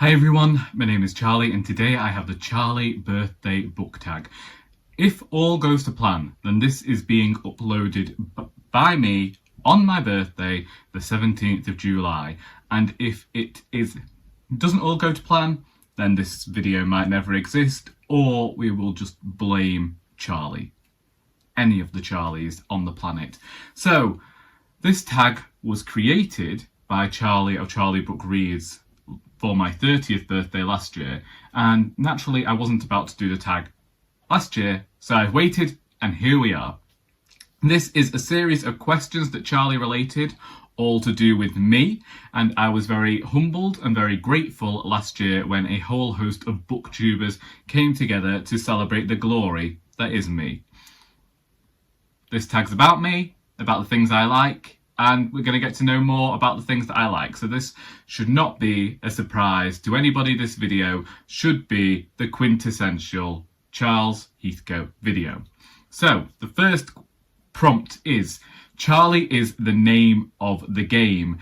Hi everyone, my name is Charlie and today I have the Charlie birthday book tag. If all goes to plan, then this is being uploaded by me on my birthday, the 17th of July. And if it doesn't all go to plan, then this video might never exist, or we will just blame Charlie. Any of the Charlies on the planet. So, this tag was created by Charlie of Charlie Book Reads for my 30th birthday last year, and naturally I wasn't about to do the tag last year, so I've waited, and here we are. This is a series of questions that Charlie related, all to do with me, and I was very humbled and very grateful last year when a whole host of booktubers came together to celebrate the glory that is me. This tag's about me, about the things I like, and we're going to get to know more about the things that I like. So this should not be a surprise to anybody. This video should be the quintessential Charles Heathcote video. So the first prompt is, Charlie is the name of the game.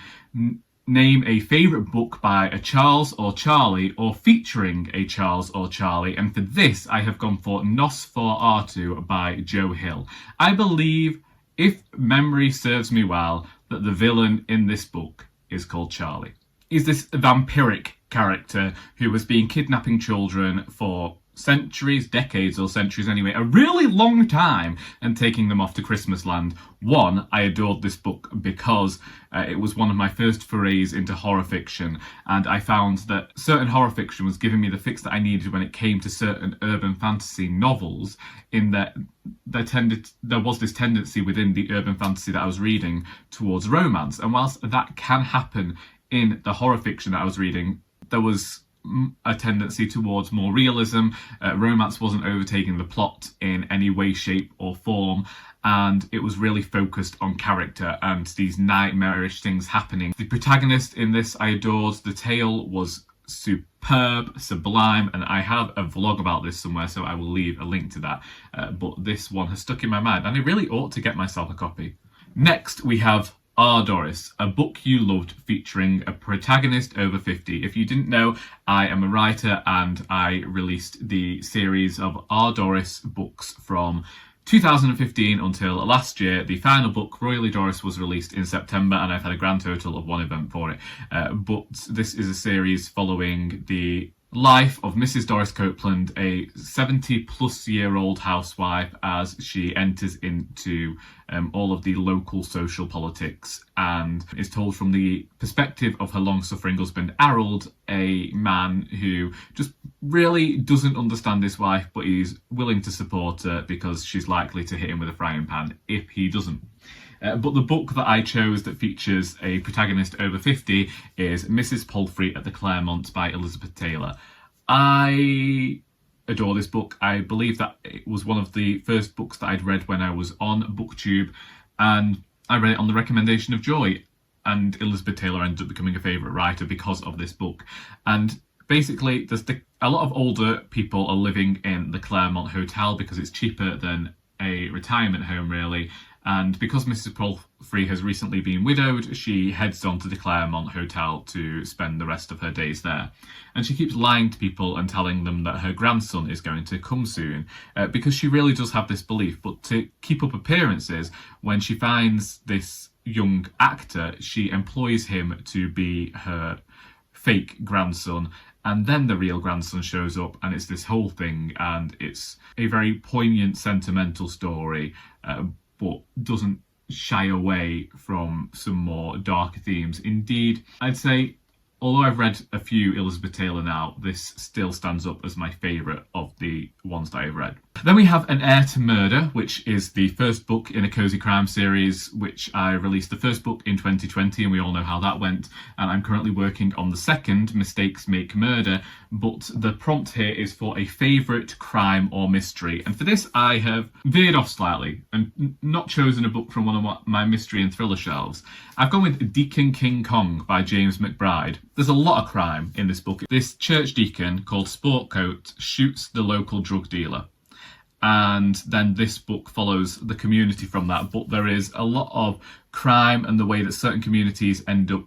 Name a favourite book by a Charles or Charlie, or featuring a Charles or Charlie, and for this I have gone for Nosferatu by Joe Hill. I believe, if memory serves me well, that the villain in this book is called Charlie. He's this vampiric character who has been kidnapping children for centuries, decades or centuries anyway, a really long time, and taking them off to Christmas land. One, I adored this book because it was one of my first forays into horror fiction, and I found that certain horror fiction was giving me the fix that I needed when it came to certain urban fantasy novels, in that there was this tendency within the urban fantasy that I was reading towards romance, and whilst that can happen in the horror fiction that I was reading, there was a tendency towards more realism. Romance wasn't overtaking the plot in any way, shape or form, and it was really focused on character and these nightmarish things happening. The protagonist in this I adored. The tale was superb, sublime, and I have a vlog about this somewhere, so I will leave a link to that. But this one has stuck in my mind, and I really ought to get myself a copy. Next, we have Doris, a book you loved featuring a protagonist over 50. If you didn't know, I am a writer and I released the series of Doris books from 2015 until last year. The final book, Royally Doris, was released in September, and I've had a grand total of one event for it. But this is a series following the life of Mrs. Doris Copeland, a 70-plus-year-old housewife, as she enters into all of the local social politics, and is told from the perspective of her long-suffering husband, Harold, a man who just really doesn't understand his wife, but he's willing to support her because she's likely to hit him with a frying pan if he doesn't. But the book that I chose that features a protagonist over 50 is Mrs. Poultry at the Claremont by Elizabeth Taylor. I adore this book. I believe that it was one of the first books that I'd read when I was on BookTube, and I read it on the recommendation of Joy, and Elizabeth Taylor ended up becoming a favourite writer because of this book. And basically, a lot of older people are living in the Claremont Hotel because it's cheaper than a retirement home, really. And because Mrs. Poultry has recently been widowed, she heads on to the Claremont Hotel to spend the rest of her days there. And she keeps lying to people and telling them that her grandson is going to come soon, because she really does have this belief. But to keep up appearances, when she finds this young actor, she employs him to be her fake grandson. And then the real grandson shows up, and it's this whole thing, and it's a very poignant, sentimental story, but doesn't shy away from some more darker themes. Indeed, I'd say, although I've read a few Elizabeth Taylor now, this still stands up as my favourite of the ones that I've read. Then we have An Heir to Murder, which is the first book in a cozy crime series, which I released the first book in 2020, and we all know how that went. And I'm currently working on the second, Mistakes Make Murder, but the prompt here is for a favourite crime or mystery. And for this, I have veered off slightly and not chosen a book from one of my mystery and thriller shelves. I've gone with Deacon King Kong by James McBride. There's a lot of crime in this book. This church deacon called Sportcoat shoots the local drug dealer. And then this book follows the community from that, but there is a lot of crime and the way that certain communities end up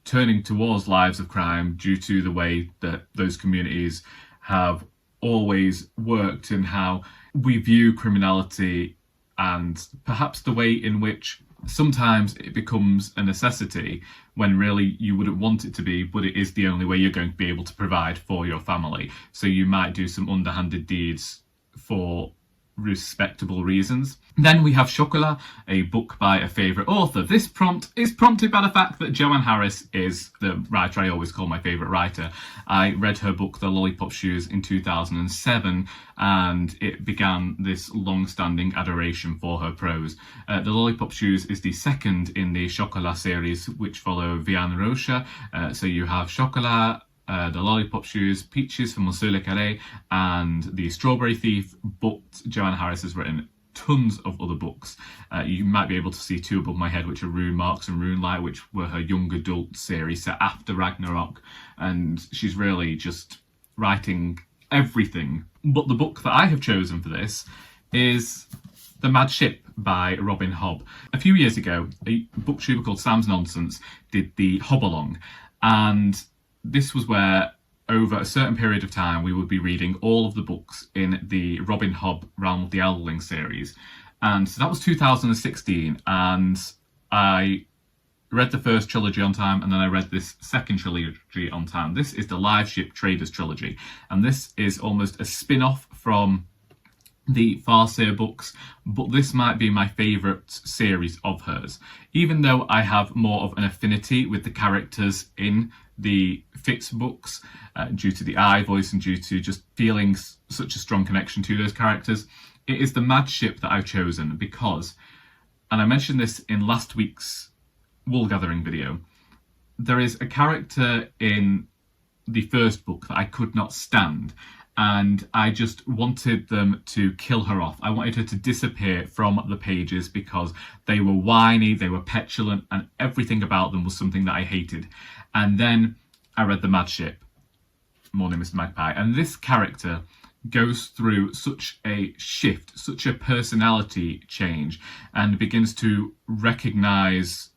turning towards lives of crime due to the way that those communities have always worked and how we view criminality, and perhaps the way in which sometimes it becomes a necessity when really you wouldn't want it to be, but it is the only way you're going to be able to provide for your family. So you might do some underhanded deeds for respectable reasons. Then we have Chocolat, a book by a favourite author. This prompt is prompted by the fact that Joanne Harris is the writer I always call my favourite writer. I read her book, The Lollipop Shoes, in 2007, and it began this long-standing adoration for her prose. The Lollipop Shoes is the second in the Chocolat series, which follow Vian Rocha. So you have Chocolat, The Lollipop Shoes, Peaches from Monsieur Le Carré, and The Strawberry Thief, but Joanne Harris has written tons of other books. You might be able to see two above my head, which are Rune Marks and Rune Light, which were her young adult series set after Ragnarok, and she's really just writing everything. But the book that I have chosen for this is The Mad Ship by Robin Hobb. A few years ago, a booktuber called Sam's Nonsense did the Hob-along, and this was where, over a certain period of time, we would be reading all of the books in the Robin Hobb Realm of the Elderling series. And so that was 2016, and I read the first trilogy on time, and then I read this second trilogy on time. This is the Live Ship Traders trilogy, and this is almost a spin-off from the Farseer books, but this might be my favourite series of hers. Even though I have more of an affinity with the characters in the Fitz books, due to the I voice and due to just feeling such a strong connection to those characters, it is the Mad Ship that I've chosen because, and I mentioned this in last week's Wool Gathering video, there is a character in the first book that I could not stand, and I just wanted them to kill her off. I wanted her to disappear from the pages because they were whiny, they were petulant, and everything about them was something that I hated. And then I read The Mad Ship, Morning Mr. Magpie, and this character goes through such a shift, such a personality change, and begins to recognise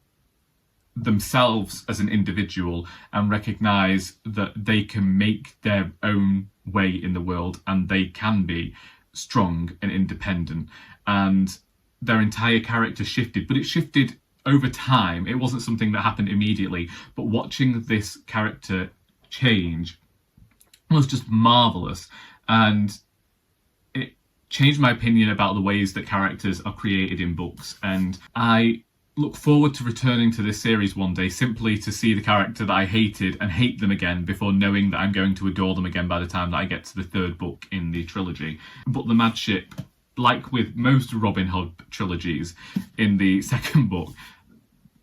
themselves as an individual and recognise that they can make their own way in the world and they can be strong and independent. And their entire character shifted, but it shifted over time. It wasn't something that happened immediately, but watching this character change was just marvellous, and it changed my opinion about the ways that characters are created in books. And I look forward to returning to this series one day simply to see the character that I hated and hate them again before knowing that I'm going to adore them again by the time that I get to the third book in the trilogy. But The Mad Ship, like with most Robin Hood trilogies, in the second book,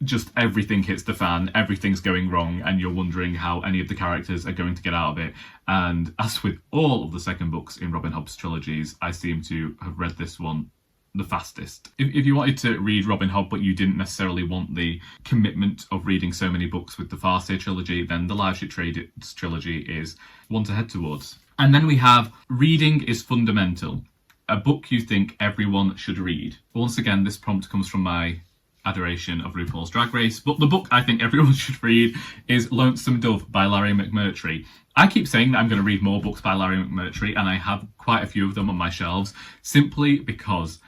just everything hits the fan, everything's going wrong, and you're wondering how any of the characters are going to get out of it. And as with all of the second books in Robin Hood's trilogies, I seem to have read this one the fastest. If you wanted to read Robin Hood but you didn't necessarily want the commitment of reading so many books with the Farseer trilogy, then the Live Ship Traders trilogy is one to head towards. And then we have Reading is Fundamental, a book you think everyone should read. Once again, this prompt comes from my adoration of RuPaul's Drag Race, but the book I think everyone should read is Lonesome Dove by Larry McMurtry. I keep saying that I'm going to read more books by Larry McMurtry, and I have quite a few of them on my shelves, simply because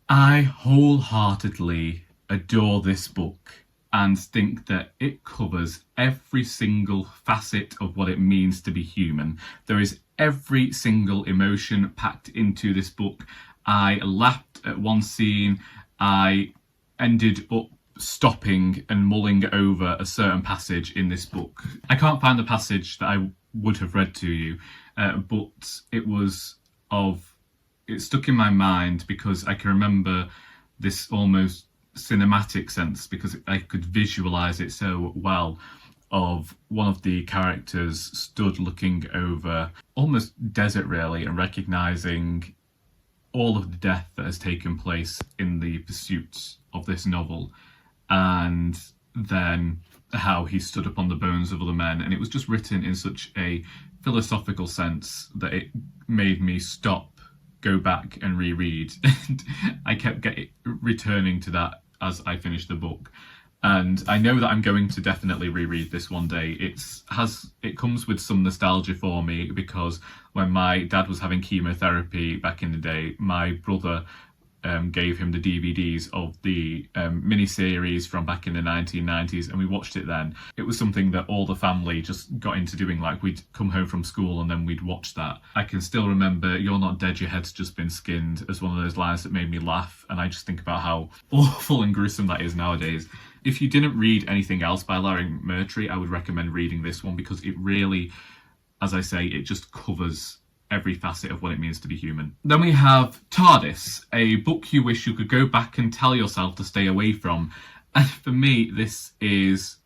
I wholeheartedly adore this book and think that it covers every single facet of what it means to be human. There is every single emotion packed into this book. I laughed at one scene. I ended up stopping and mulling over a certain passage in this book. I can't find the passage that I would have read to you, but it stuck in my mind because I can remember this almost cinematic sense, because I could visualise it so well, of one of the characters stood looking over almost desert really and recognising all of the death that has taken place in the pursuit of this novel, and then how he stood upon the bones of other men. And it was just written in such a philosophical sense that it made me stop, go back and reread. And I kept returning to that as I finished the book. And I know that I'm going to definitely reread this one day. It comes with some nostalgia for me because when my dad was having chemotherapy back in the day, my brother gave him the DVDs of the miniseries from back in the 1990s, and we watched it then. It was something that all the family just got into doing. Like, we'd come home from school and then we'd watch that. I can still remember "You're not dead, your head's just been skinned" as one of those lines that made me laugh, and I just think about how awful and gruesome that is nowadays. If you didn't read anything else by Hilary Mantel, I would recommend reading this one because it really, as I say, it just covers every facet of what it means to be human. Then we have Tardis, a book you wish you could go back and tell yourself to stay away from. And for me, this is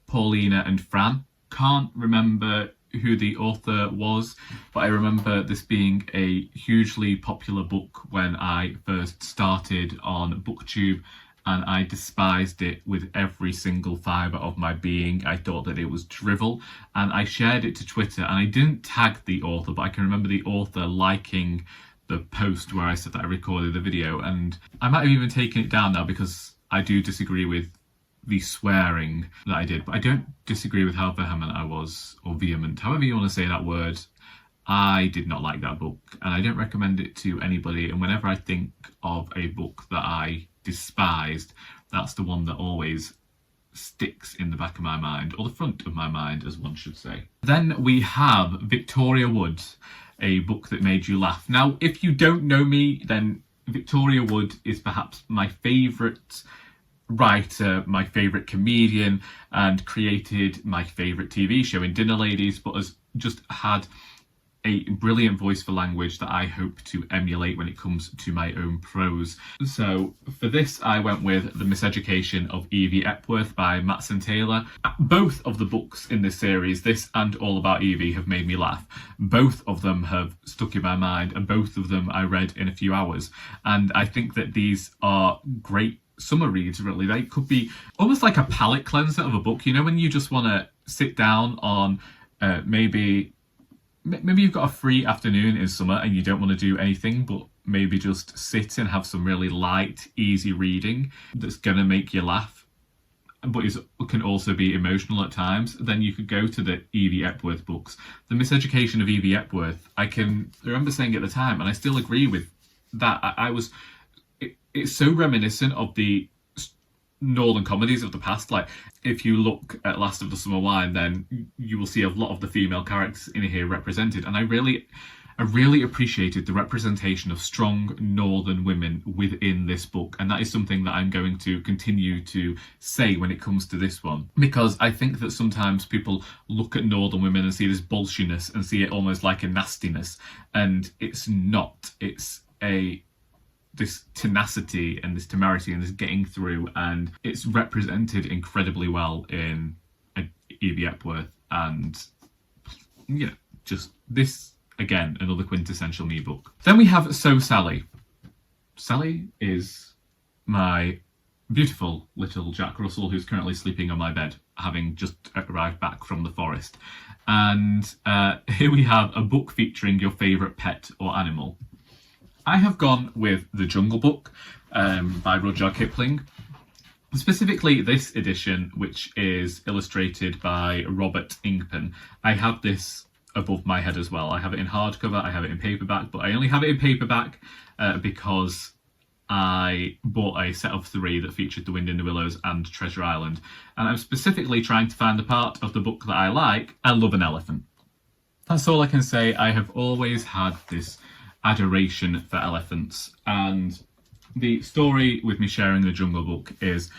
Paulina and Fran. Can't remember who the author was, but I remember this being a hugely popular book when I first started on BookTube, and I despised it with every single fibre of my being. I thought that it was drivel, and I shared it to Twitter, and I didn't tag the author, but I can remember the author liking the post where I said that I recorded the video, and I might have even taken it down now because I do disagree with the swearing that I did, but I don't disagree with how vehement I was, or vehement, however you want to say that word. I did not like that book, and I don't recommend it to anybody, and whenever I think of a book that I despised, that's the one that always sticks in the back of my mind, or the front of my mind, as one should say. Then we have Victoria Wood, a book that made you laugh. Now, if you don't know me, then Victoria Wood is perhaps my favourite writer, my favourite comedian, and created my favourite TV show in Dinner Ladies, but has just had a brilliant voice for language that I hope to emulate when it comes to my own prose. So for this, I went with The Miseducation of Evie Epworth by Matson Taylor. Both of the books in this series, this and All About Evie, have made me laugh. Both of them have stuck in my mind, and both of them I read in a few hours. And I think that these are great summer reads, really. They could be almost like a palate cleanser of a book, you know, when you just want to sit down on maybe you've got a free afternoon in summer and you don't want to do anything but maybe just sit and have some really light, easy reading that's going to make you laugh, but can also be emotional at times. Then you could go to the Evie Epworth books. The Miseducation of Evie Epworth, I can remember saying at the time, and I still agree with that, it's so reminiscent of the northern comedies of the past. Like, if you look at Last of the Summer Wine, then you will see a lot of the female characters in here represented, and I really appreciated the representation of strong northern women within this book, and that is something that I'm going to continue to say when it comes to this one, because I think that sometimes people look at northern women and see this bolshiness and see it almost like a nastiness, and it's not. It's this tenacity and this temerity and this getting through, and it's represented incredibly well in Evie Epworth. And yeah, just this, again, another quintessential me book. Then we have So Sally. Sally is my beautiful little Jack Russell who's currently sleeping on my bed, having just arrived back from the forest. And here we have a book featuring your favourite pet or animal. I have gone with The Jungle Book by Rudyard Kipling. Specifically this edition, which is illustrated by Robert Ingpen. I have this above my head as well. I have it in hardcover, I have it in paperback, but I only have it in paperback because I bought a set of 3 that featured The Wind in the Willows and Treasure Island. And I'm specifically trying to find the part of the book that I like. I love an elephant. That's all I can say. I have always had this adoration for elephants, and the story with me sharing The Jungle Book is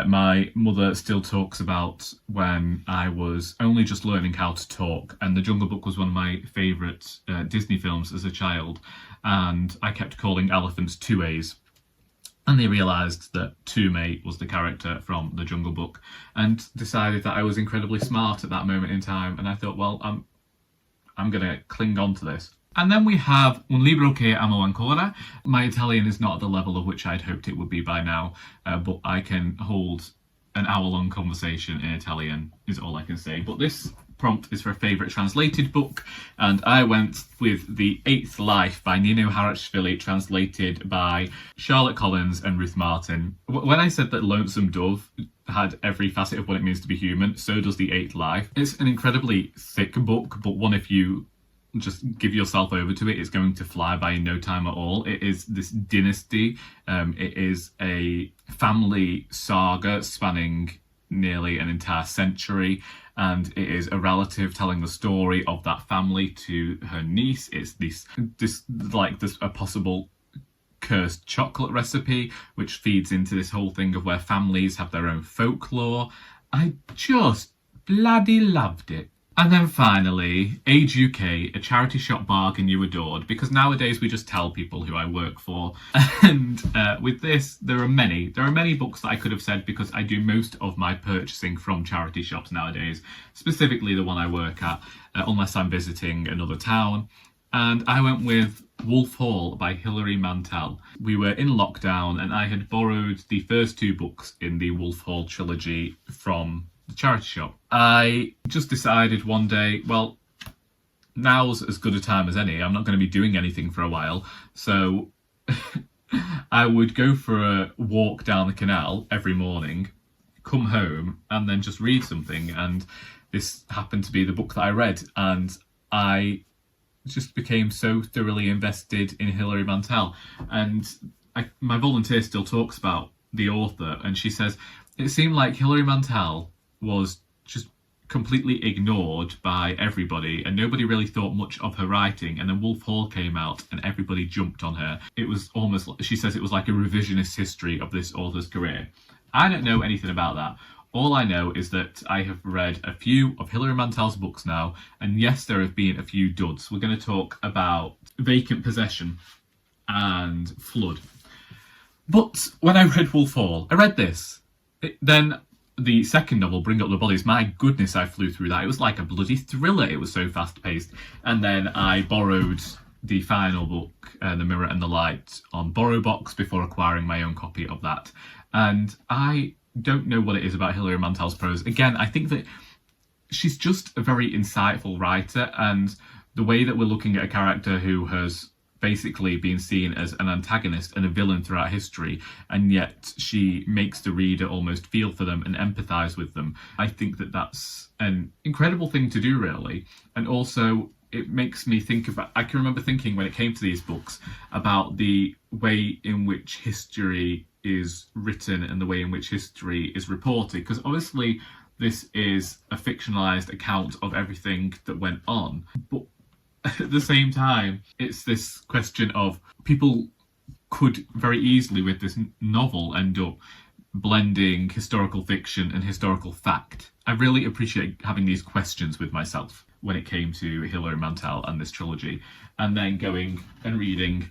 my mother still talks about when I was only just learning how to talk, and The Jungle Book was one of my favourite Disney films as a child, and I kept calling elephants Tuays, and they realised that Toomey was the character from The Jungle Book, and decided that I was incredibly smart at that moment in time, and I thought, well, I'm going to cling on to this. And then we have Un libro che amo ancora. My Italian is not at the level of which I'd hoped it would be by now, but I can hold an hour-long conversation in Italian, is all I can say. But this prompt is for a favourite translated book, and I went with The Eighth Life by Nino Harris, translated by Charlotte Collins and Ruth Martin. When I said that Lonesome Dove had every facet of what it means to be human, so does The Eighth Life. It's an incredibly thick book, but one if you just give yourself over to it, it's going to fly by in no time at all. It is this dynasty. It is a family saga spanning nearly an entire century, and it is a relative telling the story of that family to her niece. It's this a possible cursed chocolate recipe, which feeds into this whole thing of where families have their own folklore. I just bloody loved it. And then finally, Age UK, a charity shop bargain you adored, because nowadays we just tell people who I work for. And with this, there are many books that I could have said, because I do most of my purchasing from charity shops nowadays, specifically the one I work at, unless I'm visiting another town. And I went with Wolf Hall by Hilary Mantel. We were in lockdown and I had borrowed the first two books in the Wolf Hall trilogy from the charity shop. I just decided one day, well, now's as good a time as any. I'm not going to be doing anything for a while, so I would go for a walk down the canal every morning, come home, and then just read something. And this happened to be the book that I read, and I just became so thoroughly invested in Hilary Mantel. And my volunteer still talks about the author, and she says it seemed like Hilary Mantel was just completely ignored by everybody, and nobody really thought much of her writing. And then Wolf Hall came out and everybody jumped on her. It was almost, she says, it was like a revisionist history of this author's career. I don't know anything about that. All I know is that I have read a few of Hilary Mantel's books now, and yes, there have been a few duds. We're going to talk about Vacant Possession and Flood. But when I read Wolf Hall, I read this. Then the second novel, Bring Up the Bodies, my goodness, I flew through that. It was like a bloody thriller. It was so fast-paced. And then I borrowed the final book, The Mirror and the Light, on BorrowBox before acquiring my own copy of that. And I don't know what it is about Hilary Mantel's prose. Again, I think that she's just a very insightful writer, and the way that we're looking at a character who has basically been seen as an antagonist and a villain throughout history, and yet she makes the reader almost feel for them and empathise with them. I think that that's an incredible thing to do, really. And also, it makes me think about, I can remember thinking when it came to these books about the way in which history is written and the way in which history is reported, because obviously this is a fictionalised account of everything that went on, but at the same time, it's this question of people could very easily with this novel end up blending historical fiction and historical fact. I really appreciate having these questions with myself when it came to Hilary Mantel and this trilogy, and then going and reading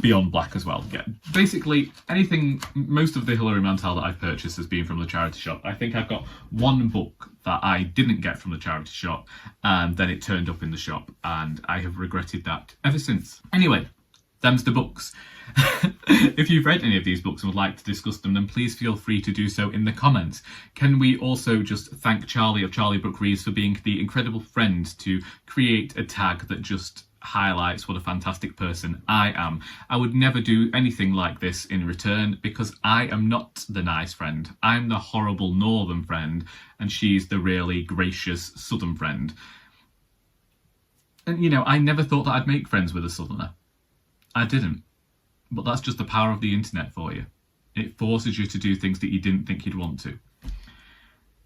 Beyond Black as well. Yeah, basically anything, most of the Hilary Mantel that I've purchased has been from the charity shop. I think I've got one book that I didn't get from the charity shop, and then it turned up in the shop, and I have regretted that ever since. Anyway, them's the books. If you've read any of these books and would like to discuss them, then please feel free to do so in the comments. Can we also just thank Charlie of Charlie Book Reads for being the incredible friend to create a tag that just highlights what a fantastic person I am. I would never do anything like this in return, because I am not the nice friend. I'm the horrible northern friend, and she's the really gracious southern friend. And you know, I never thought that I'd make friends with a southerner. I didn't. But that's just the power of the internet for you. It forces you to do things that you didn't think you'd want to.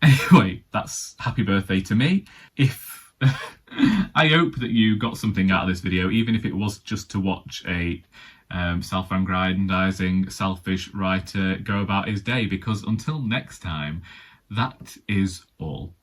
Anyway, that's happy birthday to me. I hope that you got something out of this video, even if it was just to watch a self-aggrandizing, selfish writer go about his day, because until next time, that is all.